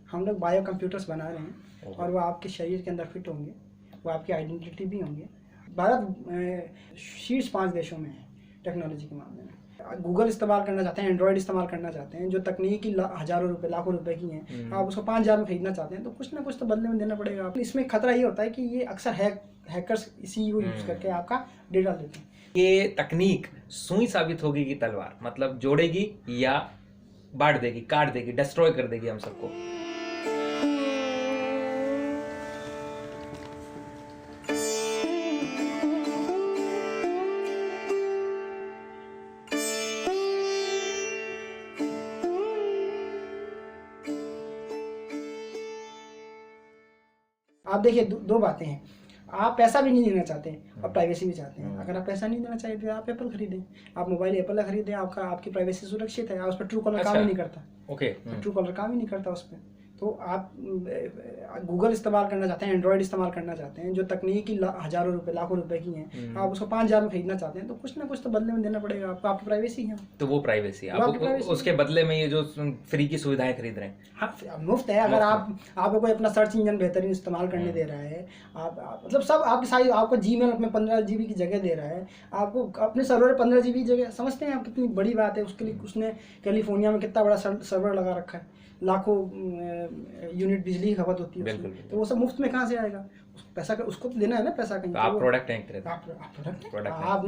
हम लोग bio computers बना रहे हैं और वो आपके शरीर के अंदर फिट होंगे, वो आपकी आइडेंटिटी भी होंगे। भारत शीर्ष 5 देशों में है टेक्नोलॉजी के मामले में। गूगल इस्तेमाल करना चाहते हैं, एंड्रॉयड इस्तेमाल करना चाहते हैं, जो तकनीकी हज़ारों रुपए लाखों रुपए की हैं, आप उसको 5,000 में खरीदना चाहते हैं तो कुछ ना कुछ तो बदले में देना पड़ेगा। इसमें खतरा ये होता है कि ये अक्सर हैकर्स इसी को यूज़ करके आपका डेटा लेते हैं। ये तकनीक सुई साबित होगी कि तलवार, मतलब जोड़ेगी या बांट देगी, काट देगी, डिस्ट्रॉय कर देगी हम सबको। आप देखिए दो बातें हैं, आप पैसा भी नहीं देना चाहते और प्राइवेसी भी चाहते हैं। अगर आप पैसा नहीं देना चाहते तो आप एप्पल खरीदें, आप मोबाइल एप्पल का खरीदें, आपकी प्राइवेसी सुरक्षित है। उस पर ट्रू कॉलर काम ही नहीं करता। ओके, ट्रू कॉलर काम ही नहीं करता उस पर। तो आप गूगल इस्तेमाल करना चाहते हैं, एंड्रॉयड इस्तेमाल करना चाहते हैं, जो तकनीकी हज़ारों रुपए लाखों रुपए की हैं, आप उसको 5,000 में खरीदना चाहते हैं तो कुछ ना कुछ तो बदले में देना पड़ेगा आपको। आपकी प्राइवेसी है तो वो प्राइवेसी आप उसके बदले में ये जो फ्री की सुविधाएं खरीद रहे हैं, हाँ मुफ्त है। अगर आपको कोई अपना सर्च इंजन बेहतरीन इस्तेमाल करने दे रहा है, आप मतलब सब आपकी सारी, आपको जीमेल अपने 15 GB की जगह दे रहा है, आपको अपने सर्वर 15 GB की जगह, समझते हैं आप कितनी बड़ी बात है। उसके लिए उसने कैलिफोर्निया में कितना बड़ा सर्वर लगा रखा है, लाखों यूनिट बिजली की खपत होती है। तो वो सब मुफ्त में कहाँ से आएगा? पैसा उसको तो देना है ना पैसा कहीं। तो आप प्रोडक्ट हैं, आप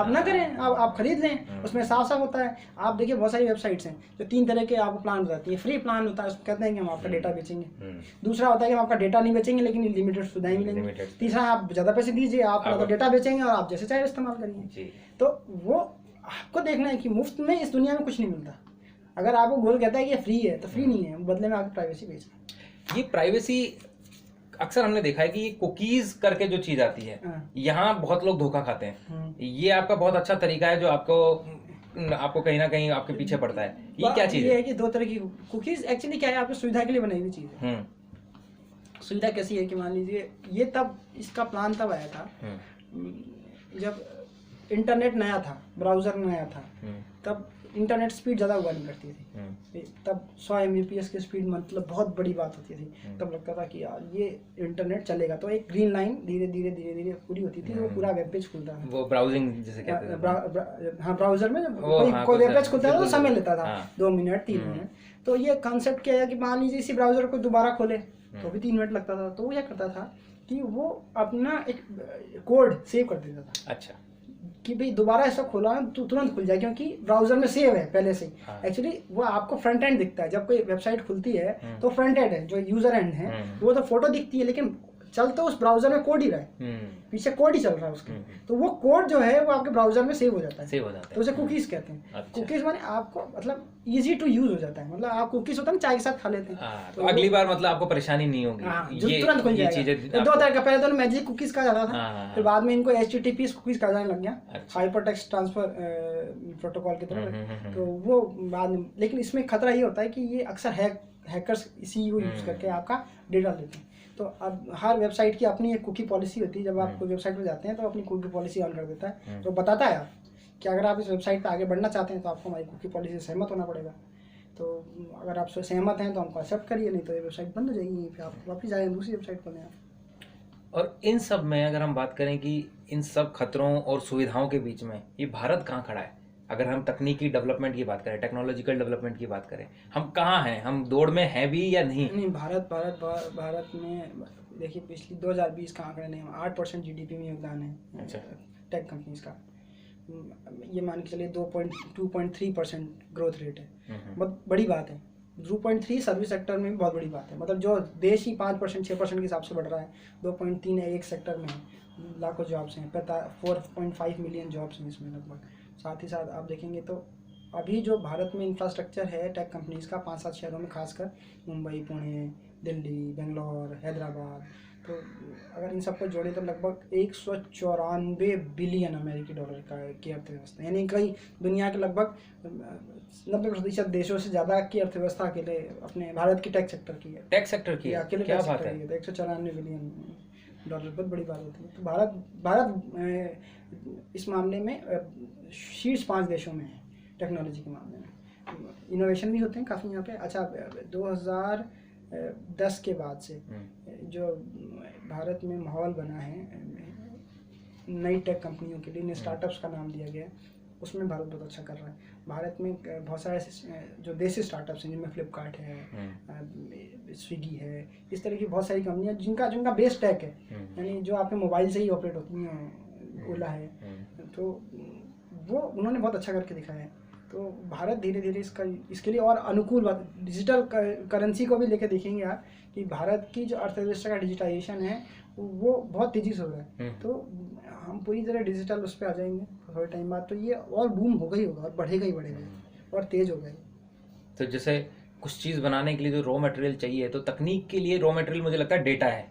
ना करें, आप खरीद लें। उसमें साफ साफ होता है। आप देखिए बहुत सारी वेबसाइट्स हैं जो 3 तरह के आपको प्लान बताती है। फ्री प्लान होता है, उसको कहते हैं कि हम आपका डेटा बेचेंगे। दूसरा होता है कि हम आपका डेटा नहीं बेचेंगे लेकिन लिमिटेड सुविधाएं मिलेंगी। तीसरा, आप ज़्यादा पैसे दीजिए, आप डेटा बेचेंगे और आप जैसे चाहे इस्तेमाल करिए। तो वो आपको देखना है कि मुफ्त में इस दुनिया में कुछ नहीं मिलता। अगर आपको गूगल कहता है कि ये फ्री है तो फ्री नहीं है, बदले में आपकी प्राइवेसी बेचना। ये प्राइवेसी अक्सर हमने देखा है कि ये कुकीज करके जो चीज आती है, यहाँ बहुत लोग धोखा खाते हैं। ये आपका बहुत अच्छा तरीका है जो आपको कहीं ना कहीं आपके पीछे पड़ता है। ये क्या चीज है कि 2 तरह की कुकीज एक्चुअली क्या है, आपकी सुविधा के लिए बनाई हुई चीज है। सुविधा कैसी है कि मान लीजिए ये इसका प्लान तब आया था जब इंटरनेट नया था, ब्राउजर नया था। तब इंटरनेट स्पीड ज़्यादा हुआ नहीं करती थी। तब 100 Mbps की स्पीड मतलब बहुत बड़ी बात होती थी। तब लगता था कि यार ये इंटरनेट चलेगा। तो एक ग्रीन लाइन धीरे धीरे पूरी होती थी, वो पूरा वेब पेज खुलता था। वो ब्राउजिंग जिसे कहते हैं। हाँ, ब्राउजर में जब कोई वेब पेज खुलता था तो समय लेता था 2 मिनट 3 मिनट। तो ये कॉन्सेप्ट क्या है कि मान लीजिए इसी ब्राउजर को दोबारा खोले तो भी 3 मिनट लगता था। तो वो क्या करता था कि वो अपना एक कोड सेव कर देता था। अच्छा, कि भाई दोबारा ऐसा खोला तो तुरंत खुल जाए क्योंकि ब्राउजर में सेव है पहले से ही। एक्चुअली वो आपको फ्रंट एंड दिखता है जब कोई वेबसाइट खुलती है तो फ्रंट एंड है, जो यूजर एंड है वो तो फोटो दिखती है लेकिन चल तो उस ब्राउजर में कोड ही रहा है, पीछे कोड ही चल रहा है उसके। तो वो कोड जो है वो आपके ब्राउजर में सेव हो जाता है। तो उसे कुकीज कहते हैं। अच्छा। कुकीज माने आपको मतलब इजी टू यूज हो जाता है। मतलब आप कुकीज होता है ना, चाय के साथ खा लेते हैं तो अगली बार मतलब आपको परेशानी नहीं होगी। ये तुरंत खुल जाएगा। 2 तरह का, पहले तो मैजिक कुकीज कहा जाता था, फिर बाद में इनको HTTP कुकीज कहा जाने लग गया, हाइपर टेक्स्ट ट्रांसफर प्रोटोकॉल की तरह। तो वो बाद में, लेकिन इसमें खतरा ये होता है कि ये अक्सर हैकर्स इसी को यूज करके आपका डेटा लेते हैं। तो अब हर वेबसाइट की अपनी एक कुकी पॉलिसी होती है। जब आप कोई वेबसाइट पर जाते हैं तो अपनी कुकी पॉलिसी ऑन कर देता है, तो बताता है आप कि अगर आप इस वेबसाइट पर आगे बढ़ना चाहते हैं तो आपको हमारी कुकी पॉलिसी से सहमत होना पड़ेगा। तो अगर आप सहमत हैं तो हमको एक्सेप्ट करिए, नहीं तो ये वेबसाइट बंद हो जाएगी, फिर आप वापस जाएँ दूसरी वेबसाइट पर। और इन सब में अगर हम बात करें कि इन सब खतरों और सुविधाओं के बीच में ये भारत कहाँ खड़ा है? अगर हम तकनीकी डेवलपमेंट की बात करें, टेक्नोलॉजिकल डेवलपमेंट की बात करें, हम कहाँ हैं? हम दौड़ में हैं भी या नहीं? नहीं, भारत में देखिए पिछली 2020 का आंकड़े नहीं, 8% GDP में योगदान है। अच्छा। टेक कंपनीज का ये मान के चलिए 2.3% ग्रोथ रेट है। बहुत बड़ी बात है। 2.3 सर्विस सेक्टर में भी बहुत बड़ी बात है। मतलब जो देश ही 5% 6% के हिसाब से बढ़ रहा है, 2.3 है एक सेक्टर में, लाखों जॉब्स हैं, 4.5 मिलियन जॉब्स हैं इसमें लगभग। साथ ही साथ आप देखेंगे तो अभी जो भारत में इंफ्रास्ट्रक्चर है टेक कंपनीज का 5-7 शहरों में, खासकर मुंबई, पुणे, दिल्ली, बेंगलोर, हैदराबाद, तो अगर इन सबको जोड़े तो लगभग 194 बिलियन अमेरिकी डॉलर की अर्थव्यवस्था, यानी कई दुनिया के लगभग 90% देशों से ज़्यादा की अर्थव्यवस्था अकेले अपने भारत की टेक सेक्टर की है। टेक सेक्टर की अकेले क्या बात है? 194 बिलियन डॉलर बहुत बड़ी बात होती है। तो भारत इस मामले में शीर्ष 5 देशों में है टेक्नोलॉजी के मामले में। इनोवेशन भी होते हैं काफ़ी यहाँ पे। अच्छा, 2010 के बाद से जो भारत में माहौल बना है नई टेक कंपनियों के लिए, नए स्टार्टअप्स का नाम दिया गया है, उसमें भारत बहुत अच्छा कर रहा है। भारत में बहुत सारे ऐसे जो देसी स्टार्टअप्स हैं जिनमें फ्लिपकार्ट है, स्विगी है, इस तरह की बहुत सारी कंपनियां जिनका बेस टेक है, यानी जो आपके मोबाइल से ही ऑपरेट होती हैं, ओला है, तो वो उन्होंने बहुत अच्छा करके दिखाया है। तो भारत धीरे धीरे इसके लिए और अनुकूल डिजिटल करेंसी को भी लेके देखेंगे आप कि भारत की जो अर्थव्यवस्था का डिजिटाइजेशन है वो बहुत तेज़ी से हो रहा है। तो हम पूरी तरह डिजिटल उस पर आ जाएंगे थोड़े टाइम बाद, तो ये और बूम होगा ही होगा और बढ़ेगा ही बढ़ेगा और तेज़ होगा ही। तो जैसे कुछ चीज़ बनाने के लिए जो रॉ मटेरियल चाहिए, तो तकनीक के लिए रॉ मटेरियल मुझे लगता है डेटा है,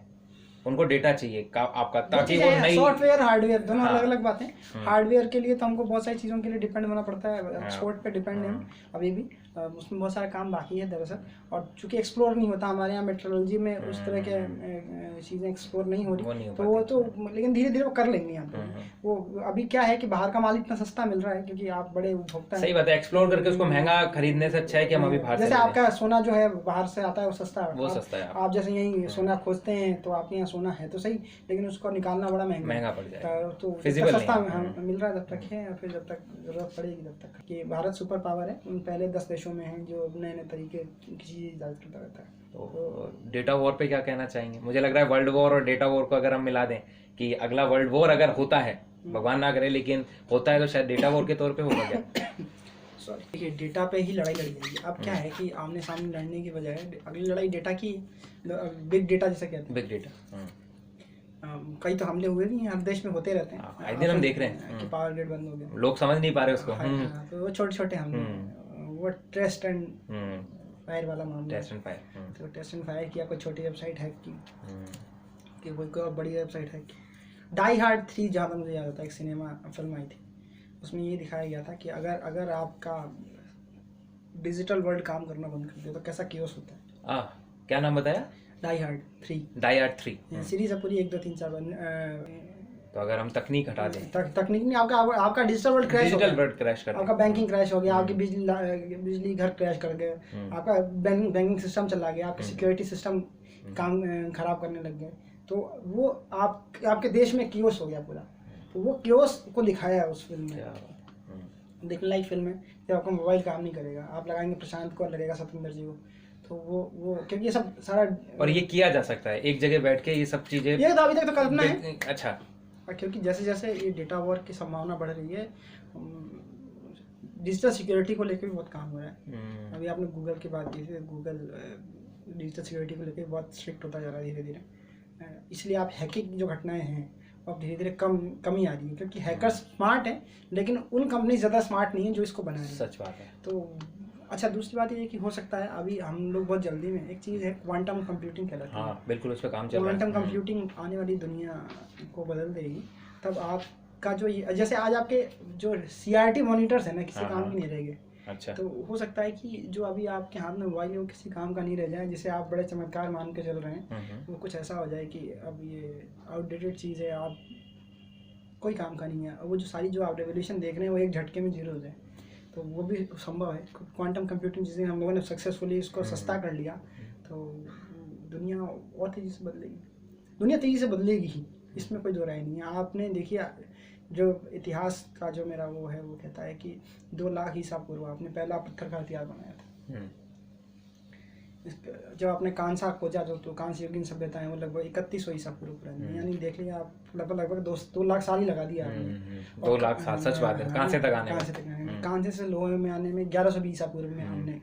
उनको डेटा चाहिए आपका, ताकि वो नई सॉफ्टवेयर हार्डवेयर दोनों अलग अलग बातें। हार्डवेयर के लिए तो हमको बहुत सारी चीज़ों के लिए डिपेंड होना पड़ता है, एक्सपोर्ट पे डिपेंड है हम अभी भी, उसमें बहुत सारा काम बाकी है दरअसल, और चूंकि एक्सप्लोर नहीं होता हमारे यहाँ मेट्रोलॉजी में, उस तरह के चीज़ें एक्सप्लोर नहीं हो रही, तो वो तो लेकिन धीरे धीरे वो कर लेंगे यहाँ पे। वो अभी क्या है कि बाहर का माल इतना सस्ता मिल रहा है क्योंकि आप बड़े उपभोक्ता हैं। सही बात है, एक्सप्लोर करके उसको महंगा खरीदने से अच्छा है कि हम अभी बाहर से, जैसे आपका सोना जो है बाहर से आता है वो सस्ता है, वो सस्ता है। आप जैसे यही सोना खोजते हैं तो आपके यहाँ सोना है तो सही, लेकिन उसको निकालना बड़ा महंगा पड़ जाएगा, तो सस्ता मिल रहा है तब तक है, फिर जब तक जरूरत पड़ेगी तब तक। कि भारत सुपर पावर है, उन पहले 10 देशों में है जो नए नए तरीके की चीज़ इजाद करता रहता है। तो डेटा वॉर पे क्या कहना चाहेंगे? मुझे लग रहा है वर्ल्ड वॉर और डेटा वॉर को अगर हम मिला दें कि अगला वर्ल्ड वॉर अगर होता है, भगवान ना करे लेकिन होता है, तो शायद डेटा वॉर के तौर पे होगा क्या? देखिए डेटा पे ही लड़ाई लड़ी जाएगी। अब क्या है कि आमने सामने लड़ने की बजाय अगली लड़ाई डेटा की, बिग डेटा जैसे कहते हैं, बिग डेटा। कई तो हमले हुए भी हर देश में होते रहते हैं, आए दिन हम देख रहे हैं कि पावर ग्रिड बंद हो गया, लोग समझ नहीं पा रहे उसको। तो वो छोटे छोटे हमले, वो टेस्ट एंड फायर वाला मामला, टेस्ट एंड फायर, तो टेस्ट एंड फायर किया, कोई छोटी वेबसाइट हैक की, कि कोई और बड़ी वेबसाइट हैक की। डाई हार्ड 3 जहाँ तक मुझे याद आता है, एक सिनेमा फिल्म आई थी, उसमें ये दिखाया गया था कि अगर आपका डिजिटल वर्ल्ड काम करना बंद कर दे तो कैसा केओस होता है। क्या नाम बताया? Die hard 3। Die hard 3 series है पूरी, 1 2 3 4 तो अगर हम तकनीक हटा दें, तकनीक नहीं, आपका डिजिटल वर्ल्ड क्रैश कर, आपका बैंकिंग क्रैश हो गया, आपकी बिजली घर क्रैश कर गए, आपका बैंकिंग सिस्टम चला गया, आपके सिक्योरिटी सिस्टम काम खराब करने लग गए, तो वो आपके देश में कियोस हो गया पूरा। तो वो कियोस को दिखाया है उस फिल्म में, देखने लायक फिल्म है। जब आपका मोबाइल काम नहीं करेगा, आप लगाएंगे प्रशांत को, लगेगा सत्येंद्र जी को, तो वो क्योंकि ये सब सारा, और ये किया जा सकता है एक जगह बैठ के, ये सब चीजें, ये तो अभी तक तो कल्पना है। अच्छा, क्योंकि जैसे जैसे ये डेटा वॉर की संभावना बढ़ रही है, डिजिटल सिक्योरिटी को लेकर भी बहुत काम हो रहा है। अभी आपने गूगल की बात की थी, गूगल डिजिटल सिक्योरिटी को लेकर बहुत स्ट्रिक्ट होता जा रहा है धीरे धीरे, इसलिए आप हैकिंग जो घटनाएं हैं अब धीरे धीरे कमी आ रही है, क्योंकि हैकर्स स्मार्ट हैं लेकिन उन कंपनी ज़्यादा स्मार्ट नहीं है जो इसको बना रही है। सच बात है। तो अच्छा, दूसरी बात ये है कि हो सकता है अभी हम लोग बहुत जल्दी में, एक चीज़ है क्वांटम कंप्यूटिंग कहलाती है। हाँ बिल्कुल, उस पर काम चल रहा है। क्वांटम कंप्यूटिंग आने वाली दुनिया को बदल देगी। तब आपका जो जैसे आज आपके जो CRT मॉनिटर्स है ना, किसी काम के नहीं रहेंगे। अच्छा, तो हो सकता है कि जो अभी आपके हाथ में मोबाइल है वो किसी काम का नहीं रह जाए, जिसे आप बड़े चमत्कार मान के चल रहे हैं, वो कुछ ऐसा हो जाए कि अब ये आउटडेटेड चीज़ है, आप कोई काम का नहीं है, वो जो सारी जो आप रेवोल्यूशन देख रहे हैं वो एक झटके में जीरो हो जाए, तो वो भी संभव है। क्वांटम कंप्यूटिंग जिसे हम लोगों ने सक्सेसफुली इसको सस्ता कर लिया, तो दुनिया और तेज़ी से बदलेगी, दुनिया तेज़ी से बदलेगी ही, इसमें कोई दो राय नहीं है। आपने देखिए जो इतिहास का जो मेरा वो है, वो कहता है कि 2 लाख ईसा पूर्व आपने पहला पत्थर का हथियार बनाया था। जब आपने कांसा खोजा, तो कांस्य युगीन सभ्यता है वो लगभग 3100 ईसा पूर्व पुरानी, यानी देख लीजिए आप लगभग 2 लाख साल ही लगा दिया आपने। 2 लाख साल, सच बात है। कांसे तक आने में, कांसे से लोहे में आने में 1120 ईसा पूर्व में हमने,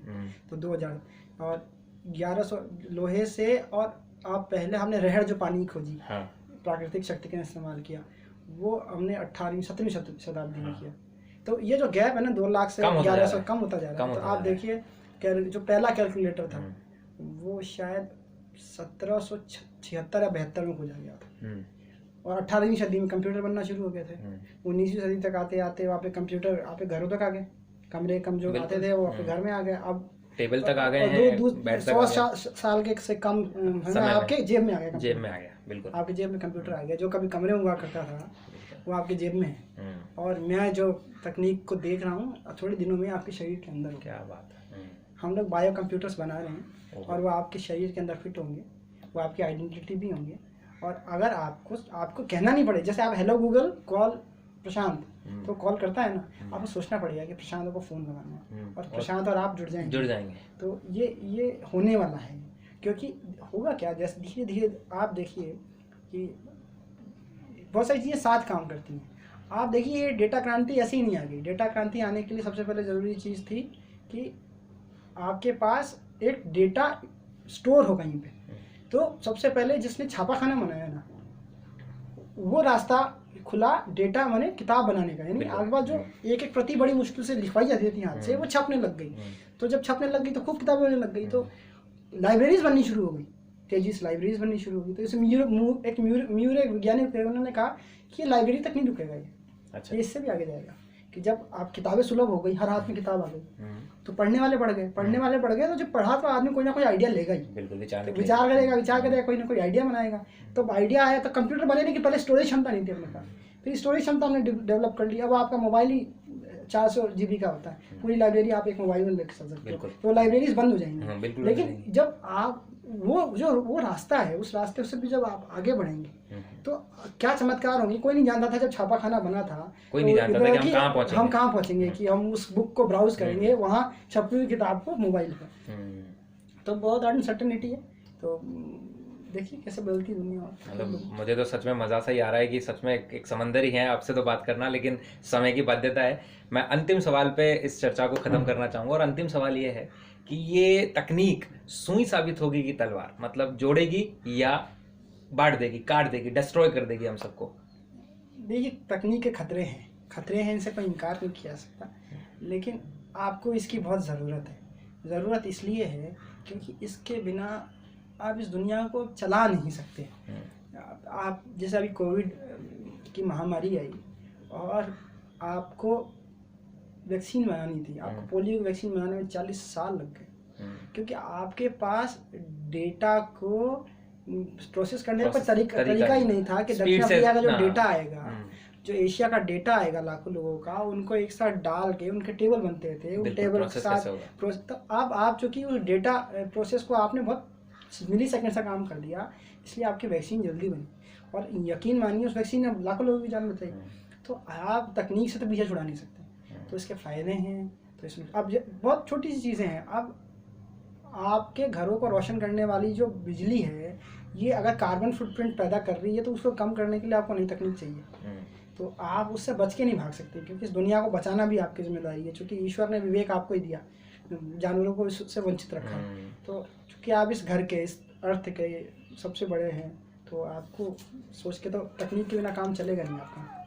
तो 2000 और 1100 लोहे से, और आप पहले हमने रहर जो पानी खोजी, प्राकृतिक शक्ति का इस्तेमाल किया, वो हमने 18वीं 17वीं शताब्दी में किया। तो ये जो गैप है ना 2 लाख से 1100 कम होता जा रहा है। तो आप देखिए जो पहला कैलकुलेटर था वो शायद 1776 या 72 में खोजा गया था, और 18वीं सदी में कंप्यूटर बनना शुरू हो गए थे। 19वीं सदी तक आते आते वहाँ पे कंप्यूटर आपके घरों तक आ गए, कमरे कम जो आते थे वो आपके घर में आ गए, अब टेबल तक आ गए हैं, 100 साल के से कम आपके जेब में आ गया, जेब में आ गया, बिल्कुल आपके जेब में कंप्यूटर आ गया। जो कभी कमरे में हुआ करता था वो आपके जेब में है, और मैं जो तकनीक को देख रहा हूँ थोड़े दिनों में आपके शरीर के अंदर। क्या बात है। हम लोग बायो कंप्यूटर्स बना रहे हैं और वो आपके शरीर के अंदर फिट होंगे, वो आपकी आइडेंटिटी भी होंगे। और अगर आपको कहना नहीं पड़े, जैसे आप हेलो गूगल कॉल प्रशांत, तो कॉल करता है ना, आपको सोचना पड़ेगा कि प्रशांत को फ़ोन लगाना है और प्रशांत और आप जुड़ जाएंगे। तो ये होने वाला है, क्योंकि होगा क्या, जैसे धीरे धीरे आप देखिए कि बहुत सारी चीज़ें साथ काम करती हैं। आप देखिए ये डेटा क्रांति ऐसे ही नहीं आ गई। डेटा क्रांति आने के लिए सबसे पहले ज़रूरी चीज़ थी कि आपके पास एक डेटा स्टोर हो कहीं पे। तो सबसे पहले जिसने छापाखाना बनाया ना, वो रास्ता खुला डेटा माने किताब बनाने का, यानी आगे बाद जो एक प्रति बड़ी मुश्किल से लिखवाई जाती थी हाथ से, वो छपने लग गई। तो जब छपने लग गई तो खूब किताबें बनने लग गई, तो लाइब्रेरीज बननी शुरू हो गई, तेजी से लाइब्रेरीज बननी शुरू हो गई। तो इसे म्यूर एक वैज्ञानिक थे, उन्होंने कहा कि ये लाइब्रेरी तक नहीं रुकेगा, ये अच्छा, इससे भी आगे जाएगा कि जब आप किताबें सुलभ हो गई, हर हाथ में किताब आ गई, तो पढ़ने वाले बढ़ गए, तो जब पढ़ा तो आदमी कोई ना कोई आइडिया लेगा ही, बिल्कुल विचार करेगा, कोई ना कोई आइडिया बनाएगा। तो आइडिया आया तो कंप्यूटर बने, लेकिन पहले स्टोरेज क्षमता नहीं थी अपने पास, फिर स्टोरेज क्षमता हमने डेवलप कर ली। अब आपका मोबाइल ही 400 GB का होता है, पूरी लाइब्रेरी आप एक मोबाइल में लेकर चल सकते हो, तो लाइब्रेरीज बंद हो जाएंगी। लेकिन जब आप वो रास्ता है, उस रास्ते से भी जब आप आगे बढ़ेंगे तो क्या चमत्कार होंगे। कोई नहीं जानता था जब छापाखाना बना था, कोई नहीं जानता था कि हम कहाँ पहुँचेंगे, कि हम उस बुक को ब्राउज करेंगे, वहाँ छपी हुई किताब को मोबाइल पर। तो बहुत अनसर्टेनिटी है। तो देखिए कैसे बदलती दुनिया। मतलब मुझे तो सच में मज़ा सा ही आ रहा है कि सच में एक समंदर ही है आपसे तो बात करना, लेकिन समय की बाध्यता है। मैं अंतिम सवाल पे इस चर्चा को ख़त्म करना चाहूँगा, और अंतिम सवाल ये है कि ये तकनीक सुई साबित होगी कि तलवार, मतलब जोड़ेगी या बांट देगी, काट देगी, डिस्ट्रॉय कर देगी हम सबको? देखिए तकनीक के खतरे हैं, इनसे कोई इनकार नहीं किया सकता, लेकिन आपको इसकी बहुत ज़रूरत है। ज़रूरत इसलिए है क्योंकि इसके बिना आप इस दुनिया को चला नहीं सकते। आप जैसे अभी कोविड की महामारी आई और आपको वैक्सीन बनानी थी, आपको पोलियो की वैक्सीन बनाने में 40 साल लग गए, क्योंकि आपके पास डेटा को प्रोसेस करने का तरीका ही नहीं था कि दक्षिण अफ्रीका का जो डेटा आएगा, जो एशिया का डेटा आएगा लाखों लोगों का, उनको एक साथ डाल के उनके टेबल बनते थे, उन टेबल के साथ प्रोसेस। तो अब आप चूंकि उस डेटा प्रोसेस को आपने बहुत मिली सेकेंड से काम कर दिया, इसलिए आपकी वैक्सीन जल्दी बनी, और यकीन मानिए उस वैक्सीन ने लाखों लोगों की जान बचाई। तो आप तकनीक से तो पीछे छुड़ा नहीं सकते, तो इसके फ़ायदे हैं। तो इसमें अब बहुत छोटी सी चीज़ें हैं। अब आपके घरों को रोशन करने वाली जो बिजली है, ये अगर कार्बन फुटप्रिंट पैदा कर रही है, तो उसको कम करने के लिए आपको नई तकनीक चाहिए। तो आप उससे बच के नहीं भाग सकते, क्योंकि इस दुनिया को बचाना भी आपकी जिम्मेदारी है, क्योंकि ईश्वर ने विवेक आपको ही दिया, जानवरों को इससे वंचित रखा है। तो चूँकि आप इस घर के, इस अर्थ के सबसे बड़े हैं, तो आपको सोच के, तो तकनीक के बिना काम चलेगा नहीं आपका,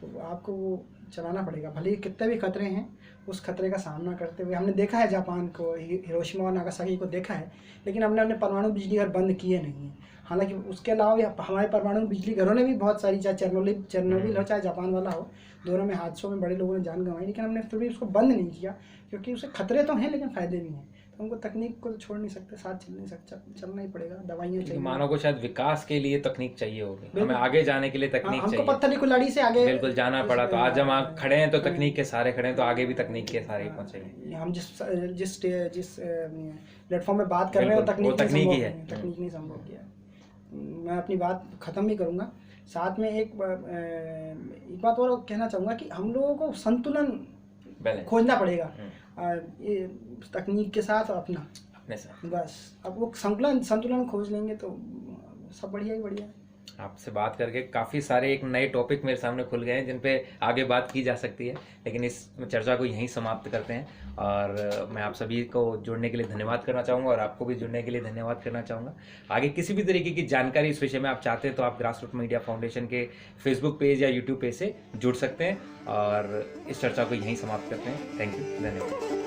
तो आपको वो चलाना पड़ेगा। भले ही कितने भी खतरे हैं, उस खतरे का सामना करते हुए हमने देखा है जापान को, हिरोशिमा और नागासाकी को देखा है, लेकिन हमने अपने परमाणु बिजली घर बंद किए नहीं हैं। हालांकि उसके अलावा भी हमारे परमाणु बिजली घरों ने भी बहुत सारी, चाहे चेरनोबिल हो चाहे जापान वाला हो, दोनों में हादसों में बड़े लोगों ने जान गंवाई, लेकिन हमने फिर भी उसको बंद नहीं किया, क्योंकि उसे खतरे तो हैं लेकिन फ़ायदे भी हैं। तो हमको तकनीक को तो छोड़ नहीं सकते, साथ चल नहीं सकते, चलना ही पड़ेगा। दवाइयाँ चाहिए, मानव को शायद विकास के लिए तकनीक चाहिए होगी, हमें आगे जाने के लिए तकनीक चाहिए। हमको पत्थर की कुल्हाड़ी से आगे बिल्कुल जाना पड़ा, तो आज हम खड़े हैं तो तकनीक के सारे खड़े हैं, तो आगे भी तकनीक के सारे ही पहुँचेंगे। हम जिस प्लेटफॉर्म में बात कर रहे हैं, तकनीक ही है, तकनीक नहीं संभव किया। मैं अपनी बात ख़त्म भी करूँगा, साथ में एक बात और कहना चाहूँगा कि हम लोगों को संतुलन खोजना पड़ेगा, ये तकनीक के साथ और अपने साथ, बस। अब वो संतुलन खोज लेंगे तो सब बढ़िया ही बढ़िया। आपसे बात करके काफ़ी सारे एक नए टॉपिक मेरे सामने खुल गए हैं जिन पे आगे बात की जा सकती है, लेकिन इस चर्चा को यहीं समाप्त करते हैं। और मैं आप सभी को जुड़ने के लिए धन्यवाद करना चाहूँगा, और आपको भी जुड़ने के लिए धन्यवाद करना चाहूँगा। आगे किसी भी तरीके की जानकारी इस विषय में आप चाहते हैं तो आप ग्रासरूट मीडिया फाउंडेशन के फेसबुक पेज या यूट्यूब पेज से जुड़ सकते हैं, और इस चर्चा को यहीं समाप्त करते हैं। थैंक यू, धन्यवाद।